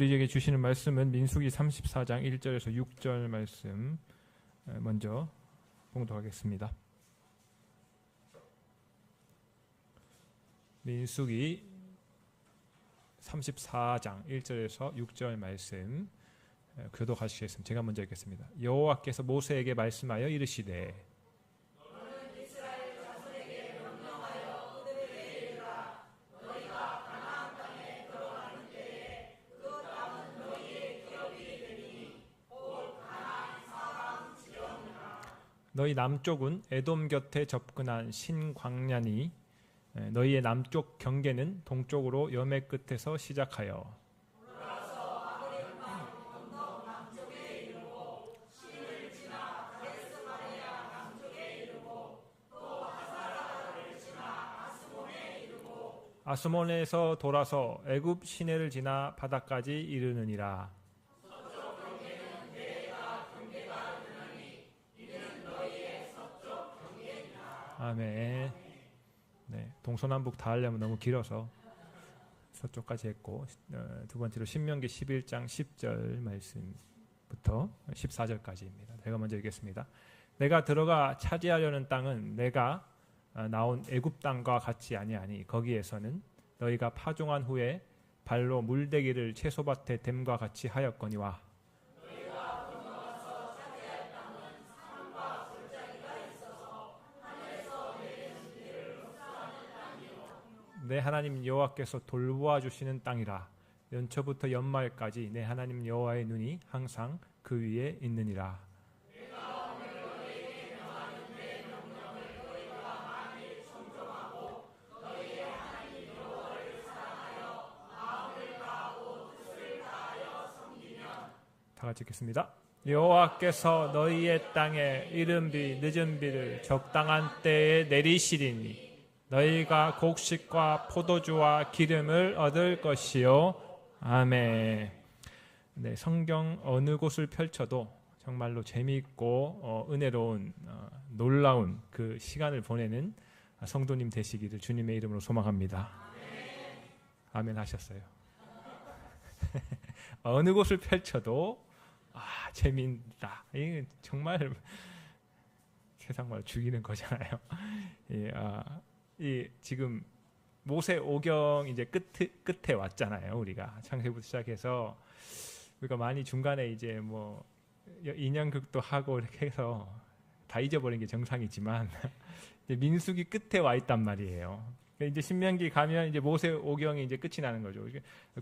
우리에게 주시는 말씀은 민수기 34장 1절에서 6절 말씀 먼저 봉독하겠습니다. 민수기 34장 1절에서 6절 말씀 교독하시겠습니다. 제가 먼저 읽겠습니다. 여호와께서 모세에게 말씀하여 이르시되 너희 남쪽은 에돔 곁에 접근한 신광야니 너희의 남쪽 경계는 동쪽으로 여매 끝에서 시작하여 아스몬에서 돌아서 애굽 시내를 지나 바다까지 이르느니라. 아멘. 네, 동서남북 다 하려면 너무 길어서 서쪽까지 했고 두 번째로 신명기 11장 10절 말씀부터 14절까지입니다. 제가 먼저 읽겠습니다. 내가 들어가 차지하려는 땅은 내가 나온 애굽 땅과 같이 아니하니 거기에서는 너희가 파종한 후에 발로 물대기를 채소밭에 댐과 같이 하였거니와 내 하나님 여호와께서 돌보아 주시는 땅이라. 연초부터 연말까지 내 하나님 여호와의 눈이 항상 그 위에 있느니라. 다 같이 읽겠습니다. 여호와께서 너희의 땅에 이른 비 늦은 비를 적당한 때에 내리시리니 너희가 곡식과 포도주와 기름을 얻을 것이요. 아멘. 네, 성경 어느 곳을 펼쳐도 정말로 재미있고 은혜로운 놀라운 그 시간을 보내는 성도님 되시기를 주님의 이름으로 소망합니다. 아멘 하셨어요. 어느 곳을 펼쳐도 재미있다. 이게 정말 세상 말 죽이는 거잖아요. 지금 모세 오경 이제 끝에 왔잖아요. 우리가 창세기부터 시작해서 우리가 많이 중간에 이제 뭐 인연극도 하고 이렇게 해서 다 잊어버린 게 정상이지만 이제 민수기 끝에 와 있단 말이에요. 이제 신명기 가면 이제 모세 오경이 이제 끝이 나는 거죠.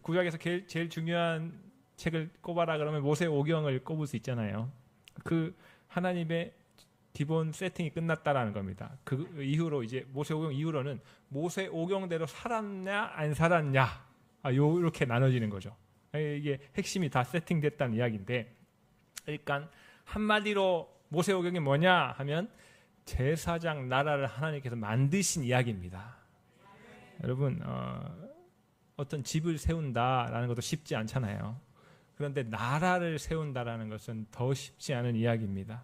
구약에서 제일 중요한 책을 꼽아라 그러면 모세 오경을 꼽을 수 있잖아요. 그 하나님의 기본 세팅이 끝났다라는 겁니다. 그 이후로 이제 모세 오경 이후로는 모세 오경대로 살았냐 안 살았냐 이렇게 나눠지는 거죠. 이게 핵심이 다 세팅됐다는 이야기인데, 그러니까 한마디로 모세 오경이 뭐냐 하면 제사장 나라를 하나님께서 만드신 이야기입니다. 여러분 어떤 집을 세운다라는 것도 쉽지 않잖아요. 그런데 나라를 세운다라는 것은 더 쉽지 않은 이야기입니다.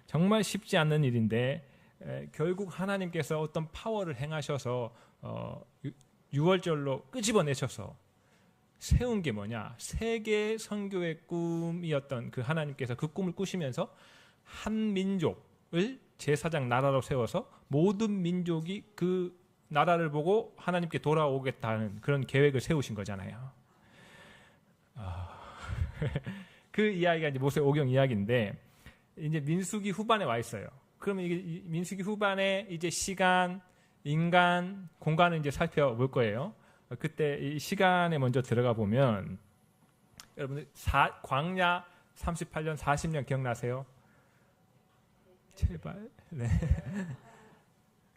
정말 쉽지 않는 일인데 결국 하나님께서 어떤 파워를 행하셔서 6월절로 끄집어내셔서 세운 게 뭐냐, 세계 선교의 꿈이었던 그 하나님께서 그 꿈을 꾸시면서 한 민족을 제사장 나라로 세워서 모든 민족이 그 나라를 보고 하나님께 돌아오겠다는 그런 계획을 세우신 거잖아요. 그 이야기가 이제 모세 오경 이야기인데 이제 민수기 후반에 와 있어요. 그러면 이게 민수기 후반에 이제 시간, 인간, 공간을 이제 살펴볼 거예요. 그때 이 시간에 먼저 들어가 보면 여러분들 광야 38년 40년 기억나세요? 제발. 네.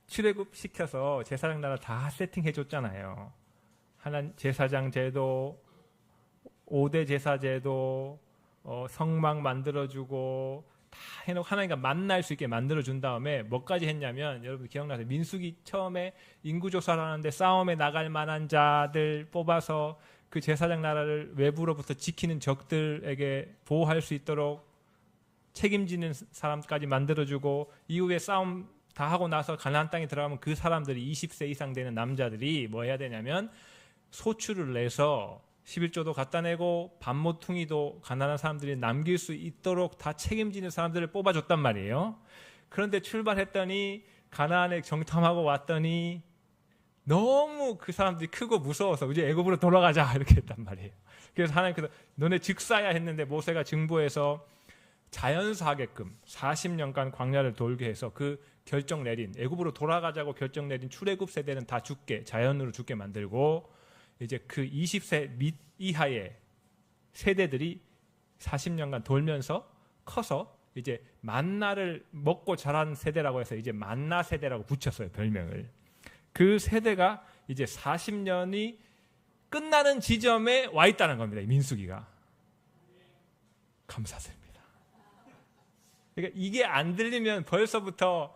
출애굽 시켜서 제사장 나라 다 세팅해 줬잖아요. 제사장 제도, 5대 제사 제도, 성막 만들어주고 다 해놓고 하나님과 만날 수 있게 만들어준 다음에 뭐까지 했냐면, 여러분 기억나세요? 민수기 처음에 인구조사를 하는데 싸움에 나갈 만한 자들 뽑아서 그 제사장 나라를 외부로부터 지키는 적들에게 보호할 수 있도록 책임지는 사람까지 만들어주고, 이후에 싸움 다 하고 나서 가나안 땅에 들어가면 그 사람들이 20세 이상 되는 남자들이 뭐 해야 되냐면 소출을 내서 11조도 갖다 내고 반모퉁이도 가난한 사람들이 남길 수 있도록 다 책임지는 사람들을 뽑아줬단 말이에요. 그런데 출발했더니 가나안에 정탐하고 왔더니 너무 그 사람들이 크고 무서워서 이제 애굽으로 돌아가자 이렇게 했단 말이에요. 그래서 하나님께서 너네 즉사야 했는데 모세가 증보해서 자연사하게끔 40년간 광야를 돌게 해서 그 결정 내린 애굽으로 돌아가자고 결정 내린 출애굽 세대는 다 죽게 자연으로 죽게 만들고 이제 그 20세 이하의 세대들이 40년간 돌면서 커서 이제 만나를 먹고 자란 세대라고 해서 이제 만나 세대라고 붙였어요, 별명을. 그 세대가 이제 40년이 끝나는 지점에 와 있다는 겁니다, 이 민수기가. 감사드립니다. 그러니까 이게 안 들리면 벌써부터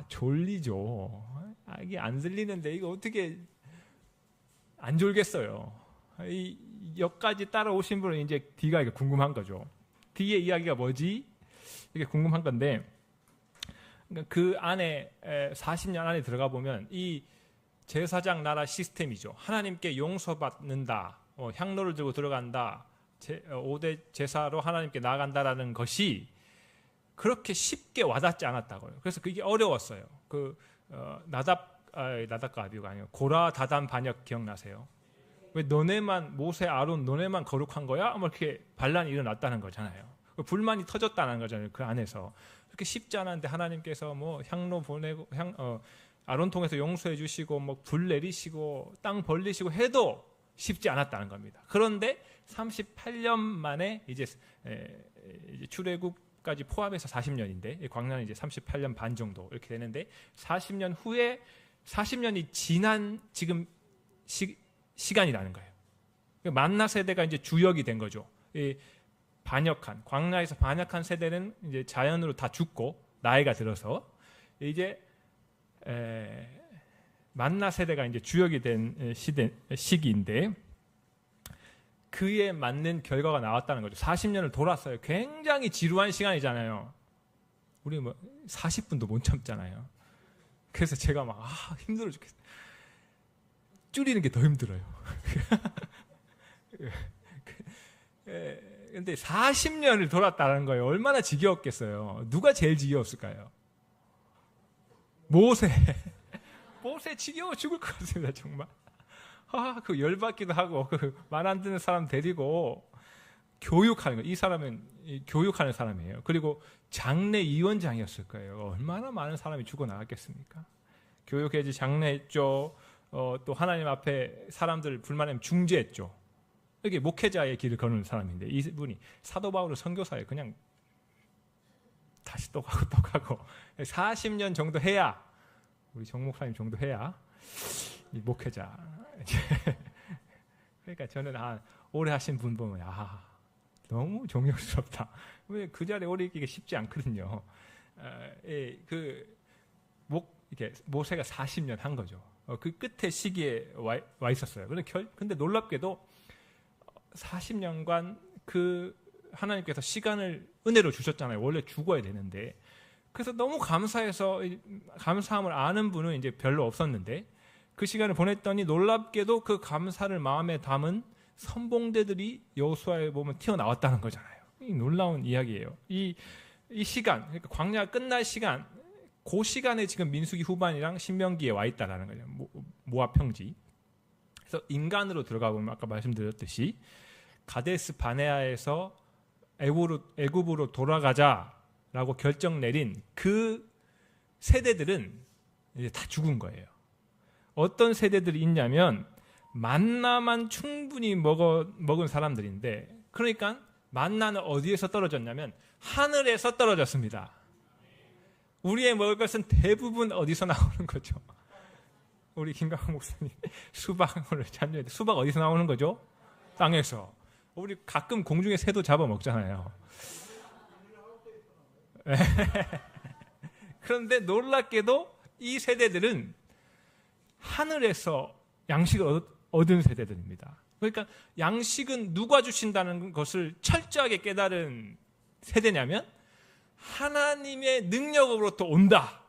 졸리죠. 이게 안 들리는데 이거 어떻게 안 졸겠어요. 이 여기까지 따라오신 분은 이제 D가 이게 궁금한 거죠. D의 이야기가 뭐지? 이게 궁금한 건데 그 안에 40년 안에 들어가 보면 이 제사장 나라 시스템이죠. 하나님께 용서받는다, 향로를 들고 들어간다, 5대 제사로 하나님께 나아간다라는 것이 그렇게 쉽게 와닿지 않았다고요. 그래서 그게 어려웠어요. 나답과 아비후가 아니고 고라 다단 반역 기억나세요? 왜 너네만 모세 아론 너네만 거룩한 거야? 뭐 이렇게 반란이 일어났다는 거잖아요. 불만이 터졌다는 거잖아요. 그 안에서 그렇게 쉽지 않았는데 하나님께서 뭐 향로 보내고 아론 통해서 용서해 주시고 뭐 불 내리시고 땅 벌리시고 해도 쉽지 않았다는 겁니다. 그런데 38년 만에 이제 출애굽까지 포함해서 40년인데 광야는 이제 38년 반 정도 이렇게 되는데 40년 후에 40년이 지난 지금 시간이라는 거예요. 만나 세대가 이제 주역이 된 거죠. 광야에서 반역한 세대는 이제 자연으로 다 죽고 나이가 들어서 이제 만나 세대가 이제 주역이 된 시기인데 그에 맞는 결과가 나왔다는 거죠. 40년을 돌았어요. 굉장히 지루한 시간이잖아요. 우리 뭐 40분도 못 참잖아요. 그래서 제가 막 힘들어 죽겠어요. 줄이는 게 더 힘들어요. 근데 40년을 돌았다는 거예요. 얼마나 지겨웠겠어요. 누가 제일 지겨웠을까요? 모세 지겨워 죽을 것 같습니다. 정말. 그 열받기도 하고 말 안 듣는 사람 데리고 교육하는 거예요. 이 사람은 교육하는 사람이에요. 그리고 장례위원장이었을 거예요. 얼마나 많은 사람이 죽어나갔겠습니까? 교육해지 장례했죠. 또 하나님 앞에 사람들 불만하면 중재했죠. 여기 목회자의 길을 거는 사람인데 이분이 사도 바울의 선교사예요. 그냥 다시 또 가고 40년 정도 해야 우리 정 목사님 정도 해야 이 목회자. 그러니까 저는 오래 하신 분 보면 너무 존경스럽다. 왜 그 자리에 오래 있기가 쉽지 않거든요. 이렇게 모세가 40년 한 거죠. 그 끝에 시기에 와 있었어요. 근데 놀랍게도 40년간 그 하나님께서 시간을 은혜로 주셨잖아요. 원래 죽어야 되는데. 그래서 너무 감사해서 감사함을 아는 분은 이제 별로 없었는데 그 시간을 보냈더니 놀랍게도 그 감사를 마음에 담은 선봉대들이 여호수아에 보면 튀어나왔다는 거잖아요. 이 놀라운 이야기예요. 이 시간, 그러니까 광야 끝날 시간, 그 시간에 지금 민수기 후반이랑 신명기에 와 있다라는 거예요. 모압 평지. 그래서 인간으로 들어가 보면 아까 말씀드렸듯이 가데스 바네아에서 애굽으로 돌아가자라고 결정 내린 그 세대들은 이제 다 죽은 거예요. 어떤 세대들이 있냐면 만나만 충분히 먹은 사람들인데, 그러니까 만나는 어디에서 떨어졌냐면 하늘에서 떨어졌습니다. 우리의 먹을 것은 대부분 어디서 나오는 거죠? 우리 김강호 목사님 수박을 참여했는데 수박 어디서 나오는 거죠? 땅에서. 우리 가끔 공중에 새도 잡아 먹잖아요. 그런데 놀랍게도 이 세대들은 하늘에서 양식을 얻은 세대들입니다. 그러니까 양식은 누가 주신다는 것을 철저하게 깨달은 세대냐면 하나님의 능력으로부터 온다.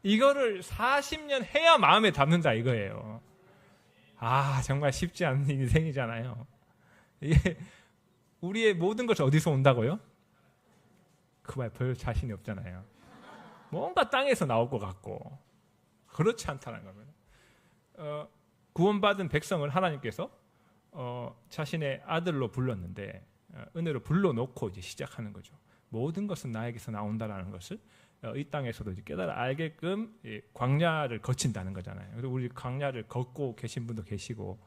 이거를 40년 해야 마음에 담는다 이거예요. 정말 쉽지 않은 인생이잖아요. 이게 우리의 모든 것이 어디서 온다고요? 그 말 별 자신이 없잖아요. 뭔가 땅에서 나올 것 같고 그렇지 않다는 겁니다. 구원받은 백성을 하나님께서 자신의 아들로 불렀는데 은혜로 불러놓고 이제 시작하는 거죠. 모든 것은 나에게서 나온다라는 것을 이 땅에서도 이제 깨달아 알게끔 광야를 거친다는 거잖아요. 그래서 우리 광야를 걷고 계신 분도 계시고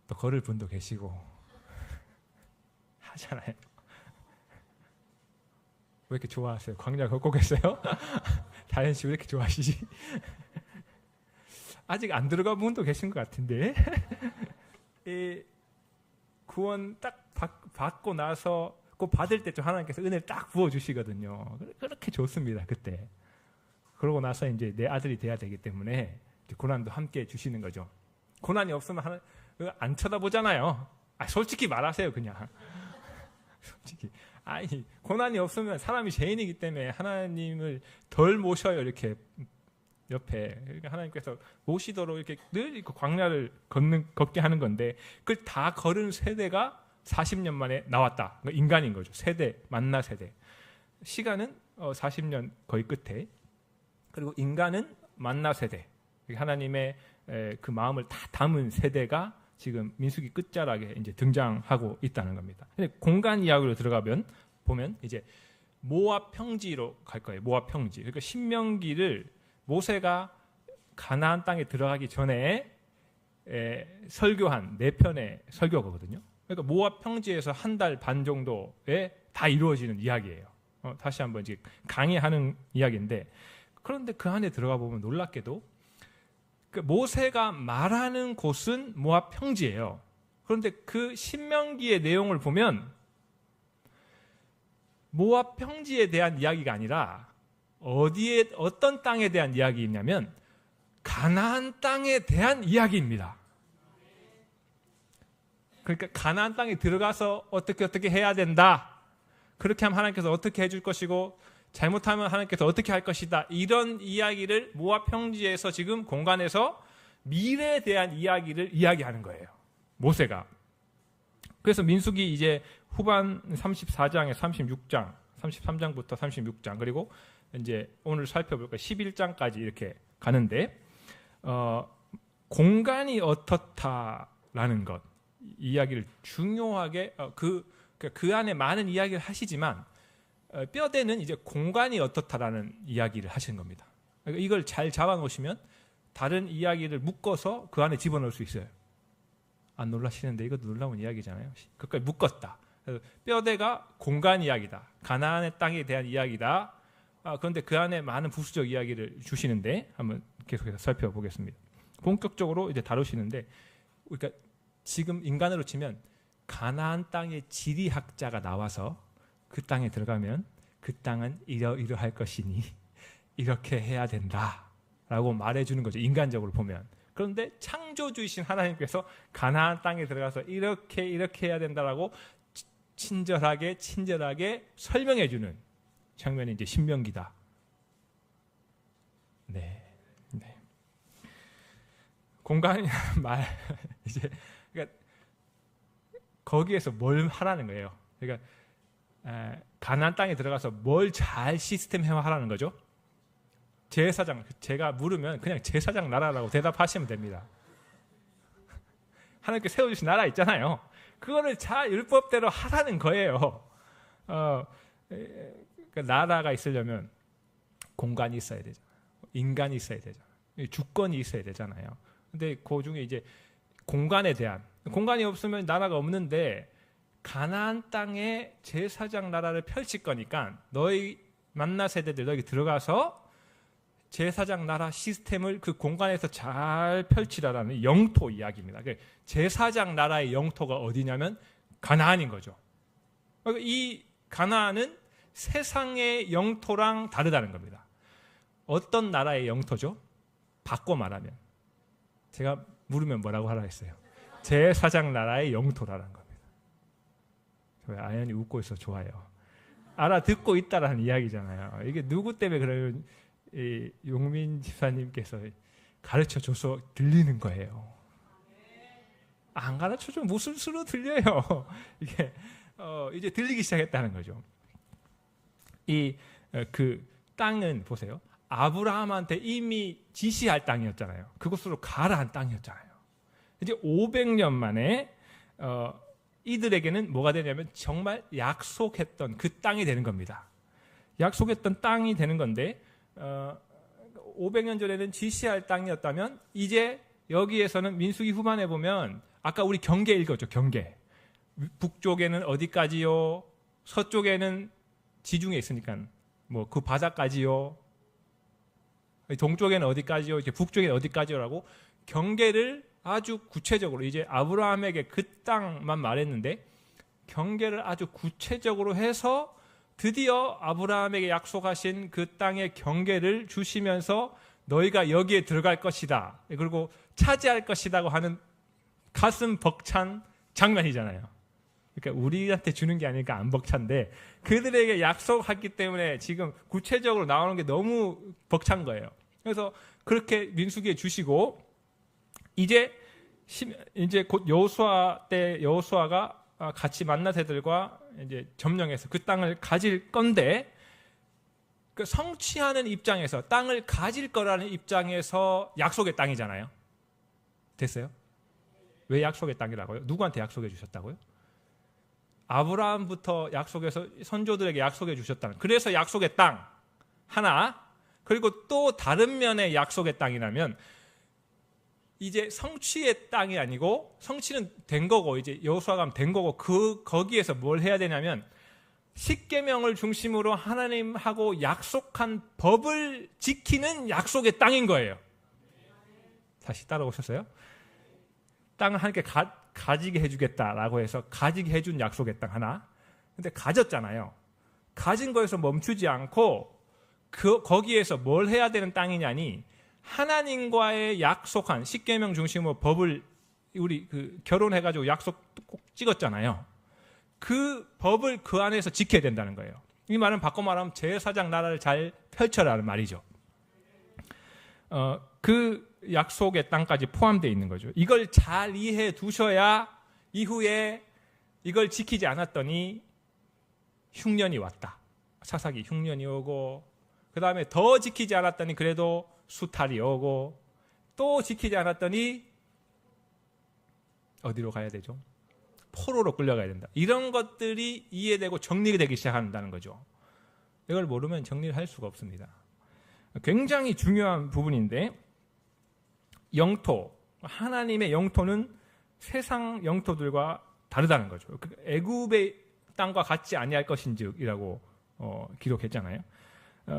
또 걸을 분도 계시고 하잖아요. 왜 이렇게 좋아하세요? 광야 걷고 계세요? 다현 씨 왜 이렇게 좋아하시지? 아직 안 들어간 분도 계신 것 같은데 이 구원 딱 받고 나서 꼭 받을 때 좀 하나님께서 은혜를 딱 부어주시거든요. 그렇게 좋습니다. 그때. 그러고 나서 이제 내 아들이 돼야 되기 때문에 고난도 함께 주시는 거죠. 고난이 없으면 안 쳐다보잖아요. 솔직히 말하세요, 그냥. 솔직히. 고난이 없으면 사람이 죄인이기 때문에 하나님을 덜 모셔요, 이렇게 옆에. 그러니까 하나님께서 모시도록 이렇게 늘 광야를 걷게 하는 건데, 그걸 다 걸은 세대가 40년 만에 나왔다. 그러니까 인간인 거죠. 세대, 만나 세대. 시간은 40년 거의 끝에, 그리고 인간은 만나 세대. 하나님의 그 마음을 다 담은 세대가 지금 민수기 끝자락에 이제 등장하고 있다는 겁니다. 근데 공간 이야기로 들어가면 보면 이제 모압 평지로 갈 거예요. 모압 평지. 그러니까 신명기를 모세가 가나안 땅에 들어가기 전에 설교한 4편의 설교거든요. 그러니까 모압 평지에서 한 달 반 정도에 다 이루어지는 이야기예요. 다시 한번 이제 강의하는 이야기인데, 그런데 그 안에 들어가 보면 놀랍게도 모세가 말하는 곳은 모압 평지예요. 그런데 그 신명기의 내용을 보면 모압 평지에 대한 이야기가 아니라 어떤 땅에 대한 이야기냐면 가나안 땅에 대한 이야기입니다. 그러니까 가나안 땅에 들어가서 어떻게 해야 된다. 그렇게 하면 하나님께서 어떻게 해줄 것이고 잘못하면 하나님께서 어떻게 할 것이다. 이런 이야기를 모압 평지에서 지금 공간에서 미래에 대한 이야기를 이야기하는 거예요. 모세가. 그래서 민수기 이제 후반 34장에 36장, 33장부터 36장, 그리고 이제 오늘 살펴볼 거 11장까지 이렇게 가는데 공간이 어떻다라는 것, 이야기를 중요하게 그 안에 많은 이야기를 하시지만 뼈대는 이제 공간이 어떻다라는 이야기를 하시는 겁니다. 그러니까 이걸 잘 잡아놓으시면 다른 이야기를 묶어서 그 안에 집어넣을 수 있어요. 안 놀라시는데 이것도 놀라운 이야기잖아요. 그까지 묶었다. 그래서 뼈대가 공간 이야기다. 가나안의 땅에 대한 이야기다. 그런데 그 안에 많은 부수적 이야기를 주시는데 한번 계속해서 살펴보겠습니다. 본격적으로 이제 다루시는데, 그러니까 지금 인간으로 치면 가나안 땅의 지리학자가 나와서 그 땅에 들어가면 그 땅은 이러이러할 것이니 이렇게 해야 된다라고 말해주는 거죠. 인간적으로 보면. 그런데 창조주이신 하나님께서 가나안 땅에 들어가서 이렇게 해야 된다라고 친절하게 설명해주는 장면이 이제 신명기다. 네. 공간이라는 말 이제 그러니까 거기에서 뭘 하라는 거예요. 그러니까 가나안 땅에 들어가서 뭘 잘 시스템화하라는 거죠. 제사장, 제가 물으면 그냥 제사장 나라라고 대답하시면 됩니다. 하나님께 세워주신 나라 있잖아요. 그거를 잘 율법대로 하라는 거예요. 그러니까 나라가 있으려면 공간이 있어야 되잖아요. 인간이 있어야 되잖아요. 주권이 있어야 되잖아요. 근데 그 중에 이제 공간이 없으면 나라가 없는데, 가나안 땅에 제사장 나라를 펼칠 거니까 너희 만나 세대들 너희 들어가서 제사장 나라 시스템을 그 공간에서 잘 펼치라라는 영토 이야기입니다. 제사장 나라의 영토가 어디냐면 가나안인 거죠. 이 가나안은 세상의 영토랑 다르다는 겁니다. 어떤 나라의 영토죠? 바꿔 말하면, 제가 물으면 뭐라고 하라 했어요? 제사장 나라의 영토라는 겁니다. 아연이 웃고 있어 좋아요. 알아듣고 있다라는 이야기잖아요. 이게 누구 때문에 그러면 용민 집사님께서 가르쳐줘서 들리는 거예요. 안 가르쳐줘. 무슨 수로 들려요. 이게 이제 들리기 시작했다는 거죠. 그 땅은 보세요. 아브라함한테 이미 지시할 땅이었잖아요. 그곳으로 가라한 땅이었잖아요. 이제 500년 만에 이들에게는 뭐가 되냐면 정말 약속했던 그 땅이 되는 겁니다. 약속했던 땅이 되는 건데 500년 전에는 지시할 땅이었다면 이제 여기에서는 민수기 후반에 보면 아까 우리 경계 읽었죠. 경계. 북쪽에는 어디까지요? 서쪽에는 지중해 있으니까 뭐 그 바다까지요. 동쪽에는 어디까지요? 이제 북쪽에는 어디까지요라고 경계를 아주 구체적으로 이제 아브라함에게 그 땅만 말했는데 경계를 아주 구체적으로 해서 드디어 아브라함에게 약속하신 그 땅의 경계를 주시면서 너희가 여기에 들어갈 것이다. 그리고 차지할 것이라고 하는 가슴 벅찬 장면이잖아요. 그러니까 우리한테 주는 게 아니니까 안 벅찬데 그들에게 약속했기 때문에 지금 구체적으로 나오는 게 너무 벅찬 거예요. 그래서 그렇게 민수기에 주시고 이제 곧 여호수아 때 여호수아가 같이 만나새들과 이제 점령해서 그 땅을 가질 건데 그 성취하는 입장에서 땅을 가질 거라는 입장에서 약속의 땅이잖아요. 됐어요? 왜 약속의 땅이라고요? 누구한테 약속해 주셨다고요? 아브라함부터 약속해서 선조들에게 약속해 주셨다는. 그래서 약속의 땅 하나, 그리고 또 다른 면의 약속의 땅이라면 이제 성취의 땅이 아니고 성취는 된 거고 이제 여호수아가 하면 된 거고 거기에서 뭘 해야 되냐면 십계명을 중심으로 하나님하고 약속한 법을 지키는 약속의 땅인 거예요. 다시 따라오셨어요? 땅을 하나님께 가지게 해주겠다라고 해서 가지게 해준 약속의 땅 하나. 근데 가졌잖아요. 가진 거에서 멈추지 않고 거기에서 뭘 해야 되는 땅이냐니 하나님과의 약속한 십계명 중심으로 법을 우리 결혼해가지고 약속 꼭 찍었잖아요. 그 법을 그 안에서 지켜야 된다는 거예요. 이 말은 바꿔 말하면 제사장 나라를 잘 펼쳐라는 말이죠. 그 약속의 땅까지 포함되어 있는 거죠. 이걸 잘 이해해 두셔야 이후에 이걸 지키지 않았더니 흉년이 왔다. 사사기 흉년이 오고 그 다음에 더 지키지 않았더니 그래도 수탈이 오고 또 지키지 않았더니 어디로 가야 되죠? 포로로 끌려가야 된다. 이런 것들이 이해되고 정리되기 시작한다는 거죠. 이걸 모르면 정리를 할 수가 없습니다. 굉장히 중요한 부분인데 영토, 하나님의 영토는 세상 영토들과 다르다는 거죠. 애굽의 땅과 같지 아니할 것인즉이라고 기록했잖아요.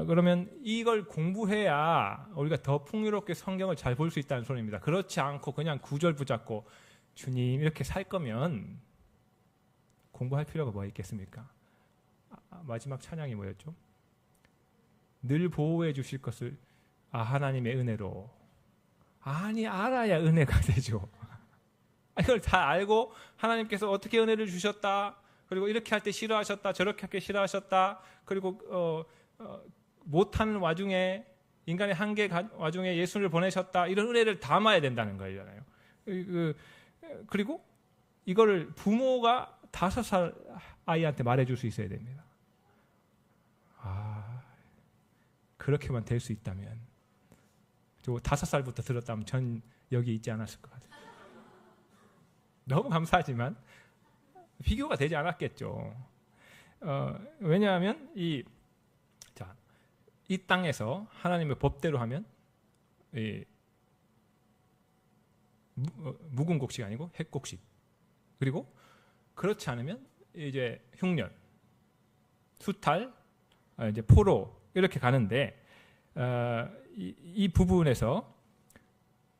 그러면 이걸 공부해야 우리가 더 풍요롭게 성경을 잘 볼 수 있다는 소리입니다. 그렇지 않고 그냥 구절 붙잡고 주님 이렇게 살 거면 공부할 필요가 뭐가 있겠습니까? 마지막 찬양이 뭐였죠? 늘 보호해 주실 것을 하나님의 은혜로. 아니 알아야 은혜가 되죠. 이걸 다 알고 하나님께서 어떻게 은혜를 주셨다. 그리고 이렇게 할 때 싫어하셨다. 저렇게 할 때 싫어하셨다. 그리고 못하는 와중에 인간의 한계 와중에 예수를 보내셨다. 이런 은혜를 담아야 된다는 거잖아요. 그리고 이거를 부모가 5살 아이한테 말해줄 수 있어야 됩니다. 그렇게만 될 수 있다면 저 5살부터 들었다면 전 여기 있지 않았을 것 같아요. 너무 감사하지만 비교가 되지 않았겠죠. 왜냐하면 이 땅에서 하나님의 법대로 하면 묵은 곡식 아니고 핵곡식. 그리고 그렇지 않으면 이제 흉년, 수탈, 이제 포로 이렇게 가는데 이 부분에서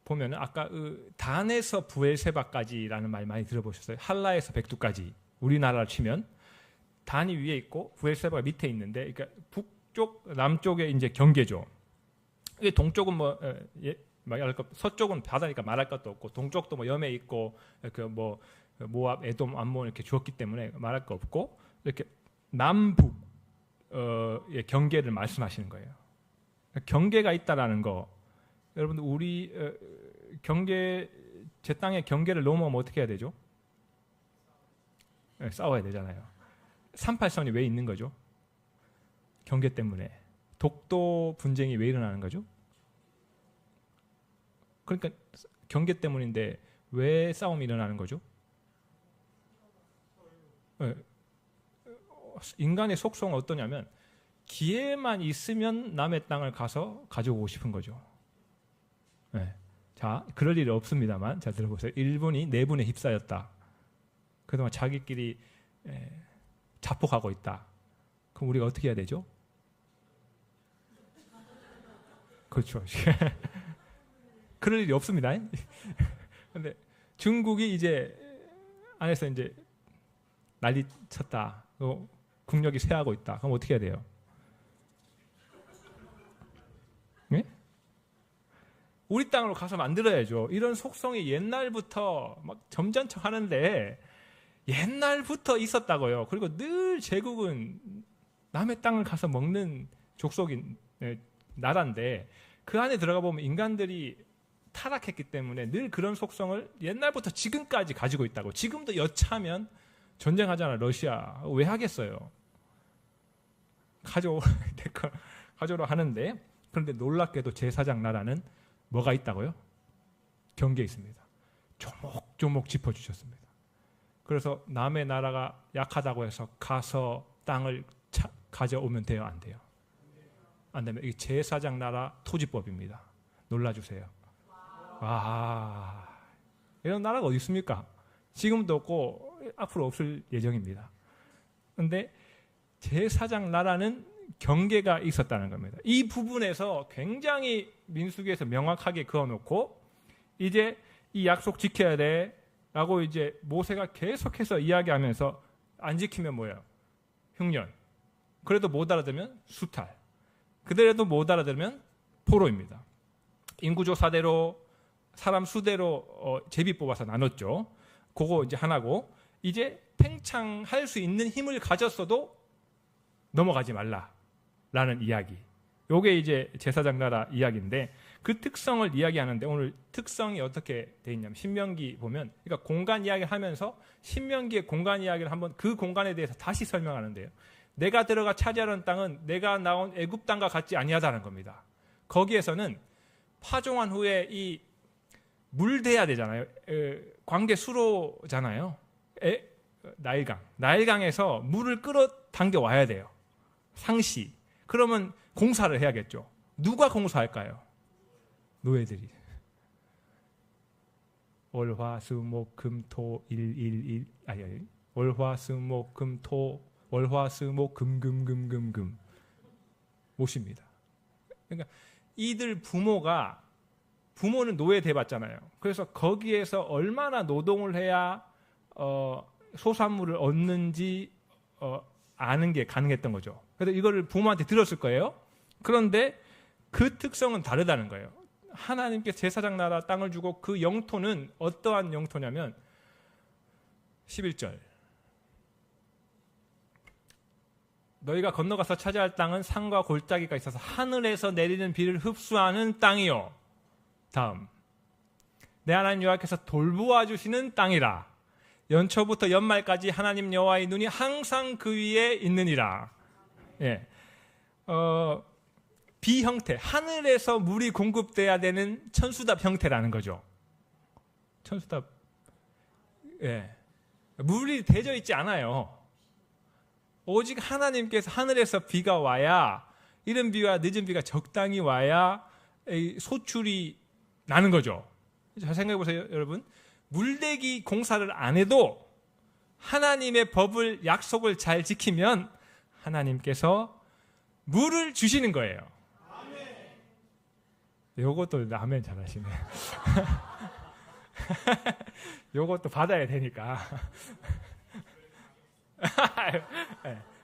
보면 아까 단에서 부엘세바까지라는 말 많이 들어보셨어요? 할라에서 백두까지 우리나라를 치면 단이 위에 있고 부엘세바가 밑에 있는데 그러니까 북쪽 남쪽에 이제 경계죠. 동쪽은 말할 것, 서쪽은 바다니까 말할 것도 없고 동쪽도 뭐 염해 있고 모압, 에돔, 암몬 이렇게 주었기 때문에 말할 거 없고 이렇게 남북 의 경계를 말씀하시는 거예요. 경계가 있다라는 거, 여러분들 우리 경계 제 땅의 경계를 넘어오면 어떻게 해야 되죠? 네, 싸워야 되잖아요. 38선이 왜 있는 거죠? 경계 때문에. 독도 분쟁이 왜 일어나는 거죠? 그러니까 경계 때문인데 왜 싸움이 일어나는 거죠? 네. 인간의 속성은 어떠냐면 기회만 있으면 남의 땅을 가서 가져오고 싶은 거죠. 네. 자, 그럴 일이 없습니다만, 자 들어보세요. 일본이 내분에 휩싸였다. 그동안 자기끼리 자폭하고 있다. 그럼 우리가 어떻게 해야 되죠? 그렇죠. 그럴 일이 없습니다. 근데 중국이 이제 안에서 이제 난리 쳤다. 국력이 쇠하고 있다. 그럼 어떻게 해야 돼요? 네? 우리 땅으로 가서 만들어야죠. 이런 속성이 옛날부터 막 점잖척 하는데 옛날부터 있었다고요. 그리고 늘 제국은 남의 땅을 가서 먹는 족속인 나라인데 그 안에 들어가 보면 인간들이 타락했기 때문에 늘 그런 속성을 옛날부터 지금까지 가지고 있다고. 지금도 여차하면 전쟁하잖아. 러시아. 왜 하겠어요? 가져오라 하는데, 그런데 놀랍게도 제4장 나라는 뭐가 있다고요? 경계에 있습니다. 조목조목 짚어주셨습니다. 그래서 남의 나라가 약하다고 해서 가서 땅을 가져오면 돼요? 안 돼요? 안 되면 이 제4장 나라 토지법입니다. 놀라주세요. 와, 이런 나라가 어디 있습니까? 지금도 없고 앞으로 없을 예정입니다. 그런데 제4장 나라는 경계가 있었다는 겁니다. 이 부분에서 굉장히 민수기에서 명확하게 그어놓고 이제 이 약속 지켜야 돼 라고 이제 모세가 계속해서 이야기하면서 안 지키면 뭐예요? 흉년. 그래도 못 알아들으면 수탈. 그대로도 못 알아들으면 포로입니다. 인구조사대로 사람 수대로 제비 뽑아서 나눴죠. 그거 이제 하나고, 이제 팽창할 수 있는 힘을 가졌어도 넘어가지 말라라는 이야기. 요게 이제 제사장 나라 이야기인데, 그 특성을 이야기하는데 오늘 특성이 어떻게 돼 있냐면 신명기 보면, 그러니까 공간 이야기를 하면서 신명기의 공간 이야기를 한번 그 공간에 대해서 다시 설명하는데요. 내가 들어가 차지하는 땅은 내가 나온 애굽 땅과 같지 아니하다는 겁니다. 거기에서는 파종한 후에 이 물대야 되잖아요. 광계 수로잖아요. 나일강에서 물을 끌어당겨 와야 돼요. 상시. 그러면 공사를 해야겠죠. 누가 공사할까요? 노예들이. 월화수목금토111 아니 월화수목금토 월화수목금금금금금 모십니다. 그러니까 이들 부모는 노예 돼봤잖아요. 그래서 거기에서 얼마나 노동을 해야 소산물을 얻는지 아는 게 가능했던 거죠. 그래서 이거를 부모한테 들었을 거예요. 그런데 그 특성은 다르다는 거예요. 하나님께 제사장 나라 땅을 주고 그 영토는 어떠한 영토냐면 11절 너희가 건너가서 차지할 땅은 산과 골짜기가 있어서 하늘에서 내리는 비를 흡수하는 땅이요. 다음 내 하나님 여호와께서 돌보아 주시는 땅이라. 연초부터 연말까지 하나님 여호와의 눈이 항상 그 위에 있느니라. 예. 비 형태, 하늘에서 물이 공급돼야 되는 천수답 형태라는 거죠. 천수답. 예. 물이 대져 있지 않아요. 오직 하나님께서 하늘에서 비가 와야, 이른 비와 늦은 비가 적당히 와야 소출이 나는 거죠. 잘 생각해 보세요, 여러분. 물대기 공사를 안 해도 하나님의 법을, 약속을 잘 지키면 하나님께서 물을 주시는 거예요. 요것도 아멘 잘하시네. 요것도 받아야 되니까.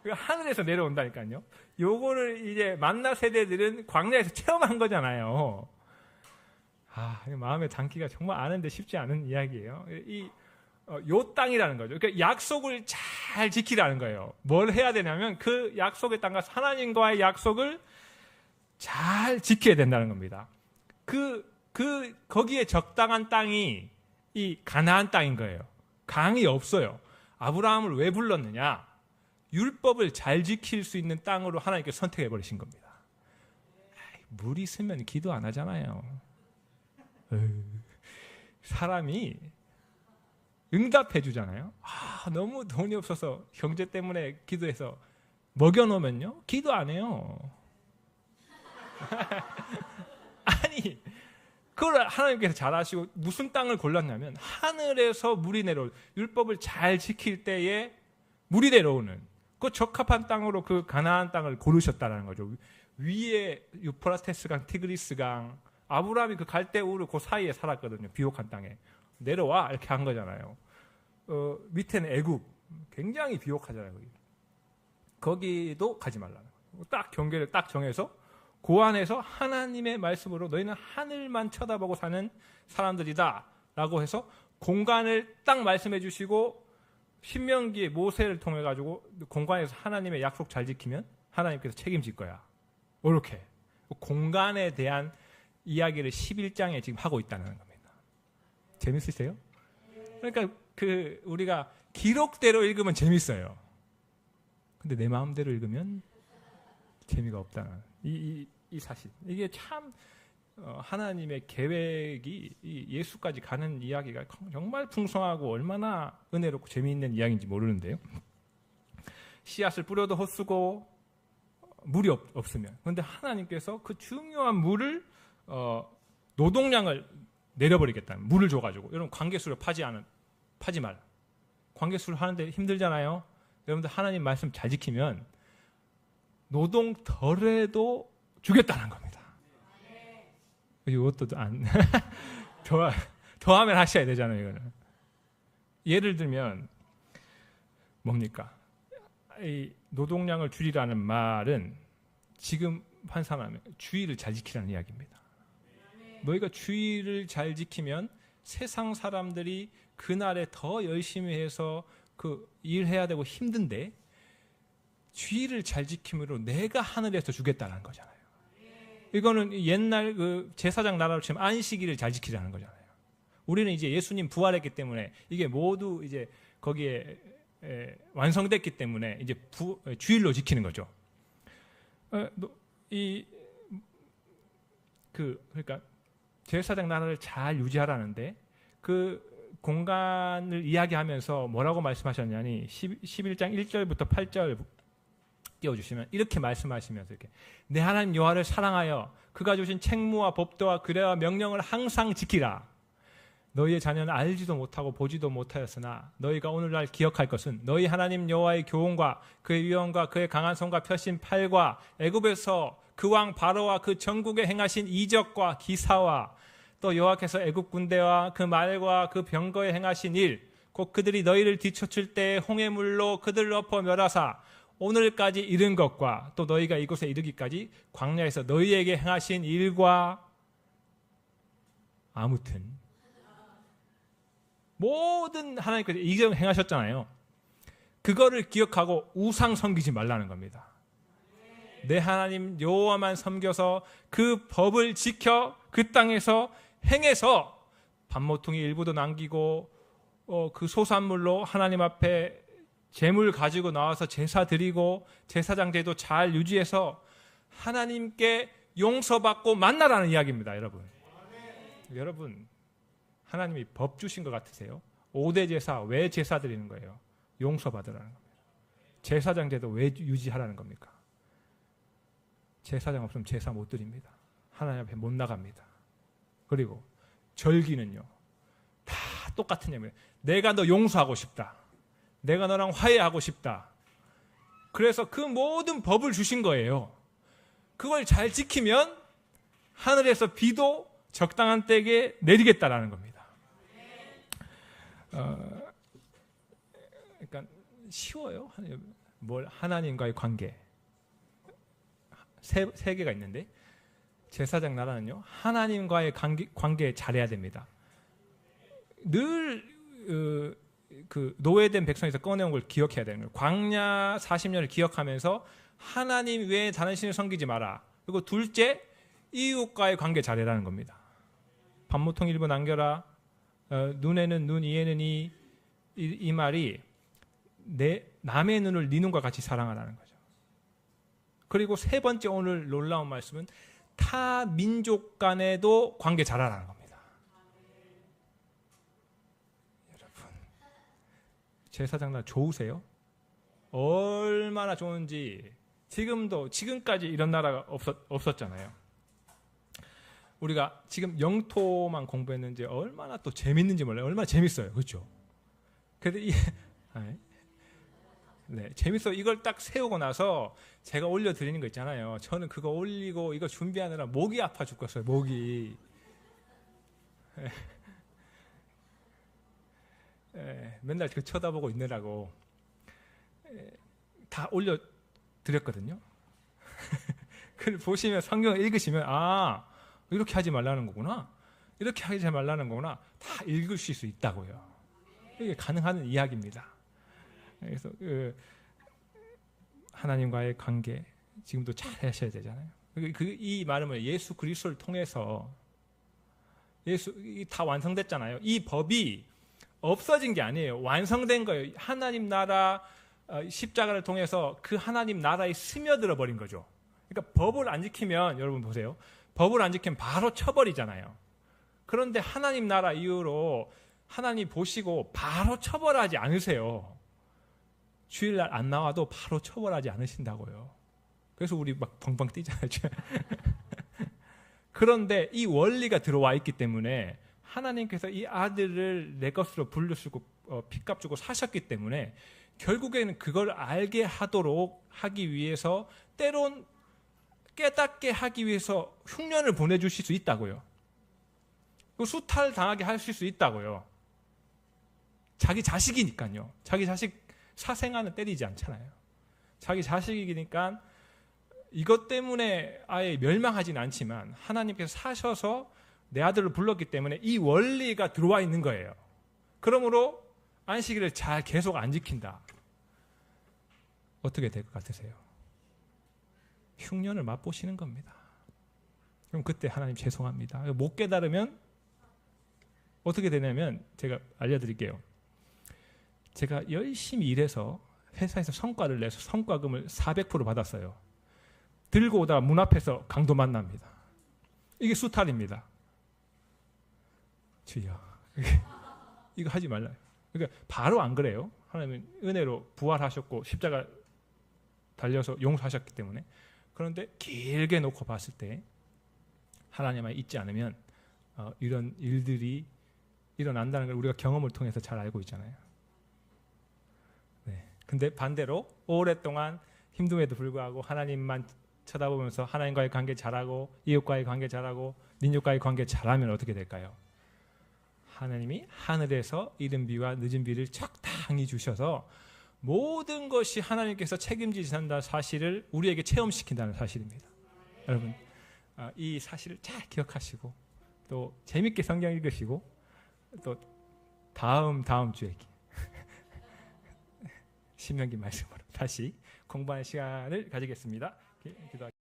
하늘에서 내려온다니까요. 요거를 이제 만나 세대들은 광야에서 체험한 거잖아요. 마음에 담기가 정말 아는데 쉽지 않은 이야기예요. 요 땅이라는 거죠. 그러니까 약속을 잘 지키라는 거예요. 뭘 해야 되냐면 그 약속의 땅과 하나님과의 약속을 잘 지켜야 된다는 겁니다. 거기에 적당한 땅이 이 가나안 땅인 거예요. 강이 없어요. 아브라함을 왜 불렀느냐? 율법을 잘 지킬 수 있는 땅으로 하나님께 선택해 버리신 겁니다. 물 있으면 기도 안 하잖아요. 사람이 응답해 주잖아요. 너무 돈이 없어서 형제 때문에 기도해서 먹여놓으면요 기도 안 해요. 아니 그걸 하나님께서 잘하시고 무슨 땅을 골랐냐면 하늘에서 물이 내려올 율법을 잘 지킬 때에 물이 내려오는 그 적합한 땅으로 그 가나안 땅을 고르셨다는 거죠. 위에 유프라테스강, 티그리스강, 아브라함이 그 갈대우르 그 사이에 살았거든요. 비옥한 땅에 내려와 이렇게 한 거잖아요. 밑에는 애굽, 굉장히 비옥하잖아요. 거기도 가지 말라는 거예요. 딱 경계를 딱 정해서 그 안에서 하나님의 말씀으로 너희는 하늘만 쳐다보고 사는 사람들이다라고 해서 공간을 딱 말씀해 주시고 신명기의 모세를 통해 가지고 공간에서 하나님의 약속 잘 지키면 하나님께서 책임질 거야. 이렇게 공간에 대한 이야기를 11장에 지금 하고 있다는 겁니다. 재밌으세요? 그러니까 우리가 기록대로 읽으면 재밌어요. 근데 내 마음대로 읽으면 재미가 없다는 이 사실. 이게 참 하나님의 계획이 예수까지 가는 이야기가 정말 풍성하고 얼마나 은혜롭고 재미있는 이야기인지 모르는데요. 씨앗을 뿌려도 헛수고 물이 없으면. 그런데 하나님께서 그 중요한 물을 노동량을 내려버리겠다는 물을 줘가지고 여러분 관계수를 파지 말라. 관계수를 하는데 힘들잖아요. 여러분들 하나님 말씀 잘 지키면 노동 덜해도 주겠다는 겁니다. 이것도 안 더하면 하셔야 되잖아요. 이거는 예를 들면 뭡니까? 이 노동량을 줄이라는 말은 지금 환산하면 주의를 잘 지키라는 이야기입니다. 너희가 주의를 잘 지키면 세상 사람들이 그날에 더 열심히 해서 그 일해야 되고 힘든데 주의를 잘 지킴으로 내가 하늘에서 주겠다는 거잖아요. 이거는 옛날 그 제사장 나라로 치면 안식일을 잘 지키자는 거잖아요. 우리는 이제 예수님 부활했기 때문에 이게 모두 이제 거기에 완성됐기 때문에 이제 주일로 지키는 거죠. 그러니까 제사장 나라를 잘 유지하라는데 그 공간을 이야기하면서 뭐라고 말씀하셨냐니 11장 1절부터 8절 띄워주시면 이렇게 말씀하시면서 이렇게 내 하나님 여호와를 사랑하여 그가 주신 책무와 법도와 규례와 명령을 항상 지키라. 너희의 자녀는 알지도 못하고 보지도 못하였으나 너희가 오늘날 기억할 것은 너희 하나님 여호와의 교훈과 그의 위엄과 그의 강한 손과 펴신 팔과 애굽에서 그 왕 바로와 그 전국에 행하신 이적과 기사와 또 여호와께서 애굽 군대와 그 말과 그 병거에 행하신 일 곧 그들이 너희를 뒤쫓을 때에 홍해 물로 그들을 엎어 멸하사 오늘까지 이른 것과 또 너희가 이곳에 이르기까지 광야에서 너희에게 행하신 일과 아무튼 모든 하나님께서 이적 행하셨잖아요. 그거를 기억하고 우상 섬기지 말라는 겁니다. 내 하나님 여호와만 섬겨서 그 법을 지켜 그 땅에서 행해서 밥모퉁이 일부도 남기고 그 소산물로 하나님 앞에 재물 가지고 나와서 제사 드리고 제사장 제도 잘 유지해서 하나님께 용서받고 만나라는 이야기입니다. 여러분 하나님이 법 주신 것 같으세요? 5대 제사 왜 제사 드리는 거예요? 용서받으라는 겁니다. 제사장 제도 왜 유지하라는 겁니까? 제사장 없으면 제사 못 드립니다. 하나님 앞에 못 나갑니다. 그리고 절기는요 다 똑같은 얘기예요. 내가 너 용서하고 싶다. 내가 너랑 화해하고 싶다. 그래서 그 모든 법을 주신 거예요. 그걸 잘 지키면 하늘에서 비도 적당한 때에 내리겠다라는 겁니다. 그러니까 쉬워요. 하나님과의 관계 세 개가 있는데 제사장 나라는요 하나님과의 관계 잘해야 됩니다. 늘 그 노예된 백성에서 꺼내온 걸 기억해야 되는 거예요. 광야 40년을 기억하면서 하나님 외에 다른 신을 섬기지 마라. 그리고 둘째 이웃과의 관계 잘해라는 겁니다. 밥모통 일부 남겨라. 눈에는 눈, 이에는 이 말이 남의 눈을 네 눈과 같이 사랑하라는 거죠. 그리고 세 번째 오늘 놀라운 말씀은 타 민족 간에도 관계 잘하라는 겁니다. 여러분, 제사장날 좋으세요? 얼마나 좋은지. 지금까지 이런 나라가 없었잖아요. 우리가 지금 영토만 공부했는지 얼마나 또 재밌는지 몰라요. 얼마나 재밌어요. 그렇죠? 근데 재밌어. 이걸 딱 세우고 나서 제가 올려드리는 거 있잖아요. 저는 그거 올리고 이거 준비하느라 목이 아파 죽겠어요. 목이. 맨날 그 쳐다보고 있느라고 다 올려드렸거든요. 그걸 보시면 성경을 읽으시면 이렇게 하지 말라는 거구나. 이렇게 하지 말라는 거구나. 다 읽으실 수 있다고요. 이게 가능한 이야기입니다. 그래서 하나님과의 관계 지금도 잘 하셔야 되잖아요. 이 말은 예수 그리스도를 통해서 다 완성됐잖아요. 이 법이 없어진 게 아니에요. 완성된 거예요. 하나님 나라 십자가를 통해서 그 하나님 나라에 스며들어 버린 거죠. 그러니까 법을 안 지키면 여러분 보세요. 법을 안 지키면 바로 쳐버리잖아요. 그런데 하나님 나라 이후로 하나님 보시고 바로 처벌하지 않으세요. 주일날 안 나와도 바로 처벌하지 않으신다고요. 그래서 우리 막 벙벙 뛰잖아요. 그런데 이 원리가 들어와 있기 때문에 하나님께서 이 아들을 내 것으로 불러쓰고 핏값 주고 사셨기 때문에 결국에는 그걸 알게 하도록 하기 위해서 때론 깨닫게 하기 위해서 흉년을 보내주실 수 있다고요. 수탈 당하게 하실 수 있다고요. 자기 자식이니까요. 자기 자식 사생아는 때리지 않잖아요. 자기 자식이니까 이것 때문에 아예 멸망하진 않지만 하나님께서 사셔서 내 아들을 불렀기 때문에 이 원리가 들어와 있는 거예요. 그러므로 안식일을 잘 계속 안 지킨다. 어떻게 될 것 같으세요? 흉년을 맛보시는 겁니다. 그럼 그때 하나님 죄송합니다. 못 깨달으면 어떻게 되냐면 제가 알려드릴게요. 제가 열심히 일해서 회사에서 성과를 내서 성과금을 400% 받았어요. 들고 오다가 문 앞에서 강도 만납니다. 이게 수탈입니다. 주여, 이거 하지 말라요. 그러니까 바로 안 그래요. 하나님은 은혜로 부활하셨고 십자가 달려서 용서하셨기 때문에. 그런데 길게 놓고 봤을 때 하나님만 잊지 않으면 이런 일들이 일어난다는 걸 우리가 경험을 통해서 잘 알고 있잖아요. 근데 반대로 오랫동안 힘듦에도 불구하고 하나님만 쳐다보면서 하나님과의 관계 잘하고 이웃과의 관계 잘하고 민족과의 관계 잘하면 어떻게 될까요? 하나님이 하늘에서 이른 비와 늦은 비를 적당히 주셔서 모든 것이 하나님께서 책임지신다는 사실을 우리에게 체험시킨다는 사실입니다. 여러분, 이 사실을 잘 기억하시고 또 재밌게 성경 읽으시고 또 다음 주에 신명기 말씀으로 다시 공부하는 시간을 가지겠습니다. 기도하겠습니다.